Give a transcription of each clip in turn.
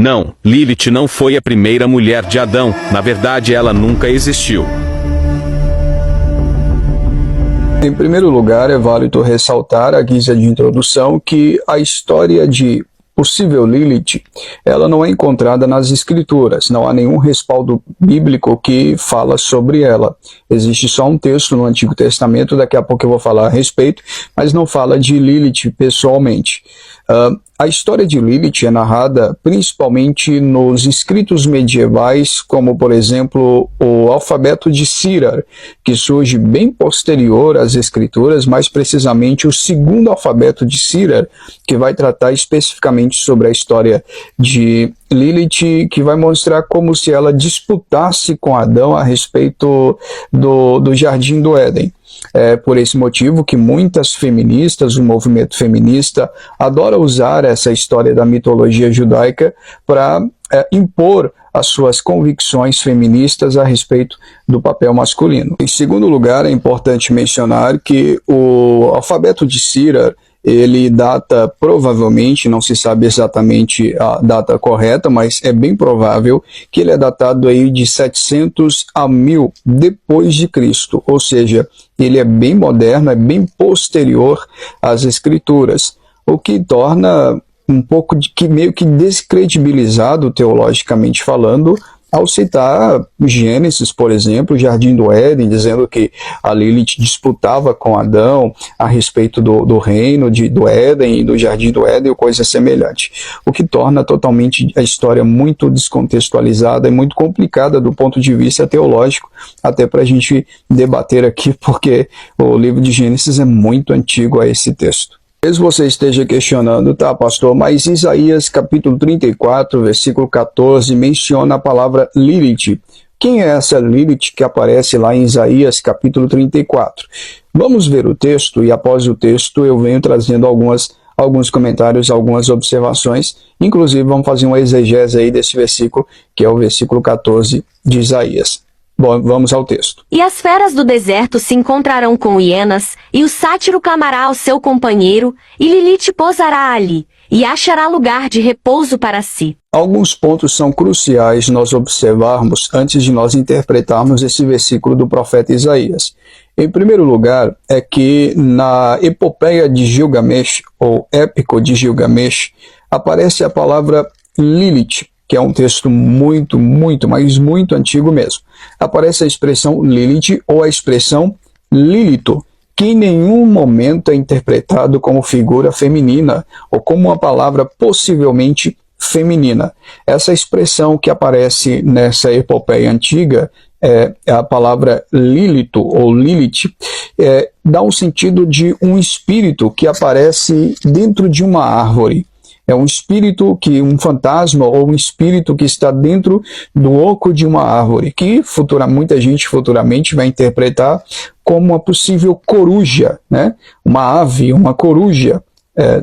Não, Lilith não foi a primeira mulher de Adão. Na verdade, ela nunca existiu. Em primeiro lugar, é válido ressaltar, à guisa de introdução, que a história de possível Lilith, ela não é encontrada nas escrituras, não há nenhum respaldo bíblico que fala sobre ela. Existe só um texto no Antigo Testamento, daqui a pouco eu vou falar a respeito, mas não fala de Lilith pessoalmente. A história de Lilith é narrada principalmente nos escritos medievais, como por exemplo o alfabeto de Cirar, que surge bem posterior às escrituras, mais precisamente o segundo alfabeto de Cirar, que vai tratar especificamente sobre a história de Lilith, que vai mostrar como se ela disputasse com Adão a respeito do Jardim do Éden. É por esse motivo que muitas feministas, o movimento feminista, adora usar essa história da mitologia judaica para impor as suas convicções feministas a respeito do papel masculino. Em segundo lugar, é importante mencionar que o alfabeto de Cirar, ele data provavelmente, não se sabe exatamente a data correta, mas é bem provável que ele é datado aí de 700 a 1000 depois de Cristo, ou seja, ele é bem moderno, é bem posterior às escrituras, o que torna um pouco meio que descredibilizado teologicamente falando, ao citar Gênesis, por exemplo, o Jardim do Éden, dizendo que a Lilith disputava com Adão a respeito do reino do Éden e do Jardim do Éden ou coisa semelhante. O que torna totalmente a história muito descontextualizada e muito complicada do ponto de vista teológico, até para a gente debater aqui, porque o livro de Gênesis é muito antigo a esse texto. Talvez você esteja questionando, tá, pastor, mas Isaías capítulo 34, versículo 14, menciona a palavra Lilith. Quem é essa Lilith que aparece lá em Isaías capítulo 34? Vamos ver o texto e após o texto eu venho trazendo alguns comentários, algumas observações. Inclusive vamos fazer uma exegese aí desse versículo, que é o versículo 14 de Isaías. Bom, vamos ao texto. E as feras do deserto se encontrarão com hienas, e o sátiro clamará ao seu companheiro, e Lilith pousará ali, e achará lugar de repouso para si. Alguns pontos são cruciais nós observarmos antes de nós interpretarmos esse versículo do profeta Isaías. Em primeiro lugar, é que na epopeia de Gilgamesh, ou épico de Gilgamesh, aparece a palavra Lilith, que é um texto muito, mas muito antigo mesmo. Aparece a expressão Lilith ou a expressão Lilito, que em nenhum momento é interpretado como figura feminina ou como uma palavra possivelmente feminina. Essa expressão que aparece nessa epopeia antiga, a palavra Lilito ou Lilith, dá um sentido de um espírito que aparece dentro de uma árvore. É um espírito um fantasma ou um espírito que está dentro do oco de uma árvore, que muita gente futuramente vai interpretar como uma possível coruja, né? Uma ave, uma coruja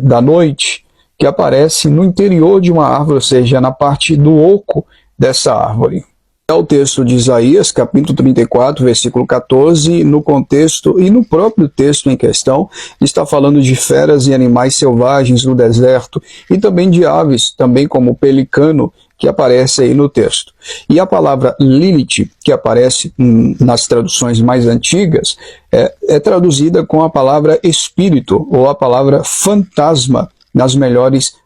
da noite, que aparece no interior de uma árvore, ou seja, na parte do oco dessa árvore. É o texto de Isaías, capítulo 34, versículo 14, no contexto e no próprio texto em questão, está falando de feras e animais selvagens no deserto e também de aves, também como o pelicano, que aparece aí no texto. E a palavra Lilith, que aparece nas traduções mais antigas, é traduzida com a palavra espírito ou a palavra fantasma, nas melhores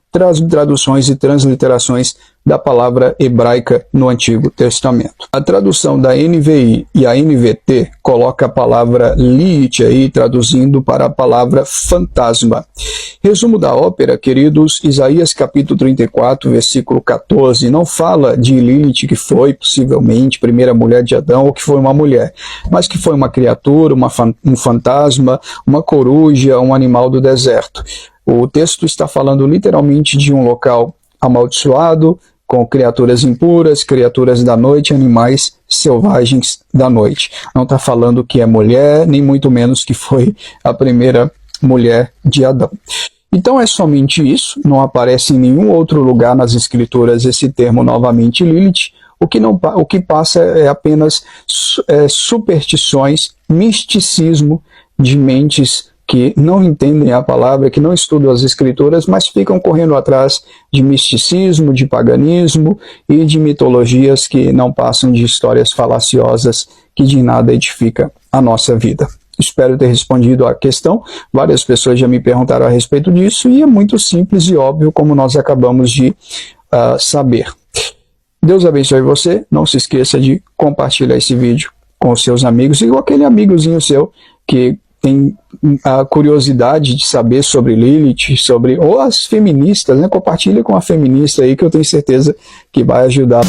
traduções e transliterações da palavra hebraica no Antigo Testamento. A tradução da NVI e a NVT coloca a palavra Lilith aí, traduzindo para a palavra fantasma. Resumo da ópera, queridos, Isaías capítulo 34, versículo 14, não fala de Lilith que foi possivelmente primeira mulher de Adão ou que foi uma mulher, mas que foi uma criatura, um fantasma, uma coruja, um animal do deserto. O texto está falando literalmente de um local amaldiçoado, com criaturas impuras, criaturas da noite, animais selvagens da noite. Não está falando que é mulher, nem muito menos que foi a primeira mulher de Adão. Então é somente isso, não aparece em nenhum outro lugar nas escrituras esse termo novamente Lilith. O que passa é apenas superstições, misticismo de mentes que não entendem a palavra, que não estudam as escrituras, mas ficam correndo atrás de misticismo, de paganismo e de mitologias que não passam de histórias falaciosas que de nada edifica a nossa vida. Espero ter respondido à questão. Várias pessoas já me perguntaram a respeito disso e é muito simples e óbvio, como nós acabamos de saber. Deus abençoe você. Não se esqueça de compartilhar esse vídeo com os seus amigos e com aquele amigozinho seu que tem a curiosidade de saber sobre Lilith, ou as feministas, né? Compartilha com a feminista aí que eu tenho certeza que vai ajudar.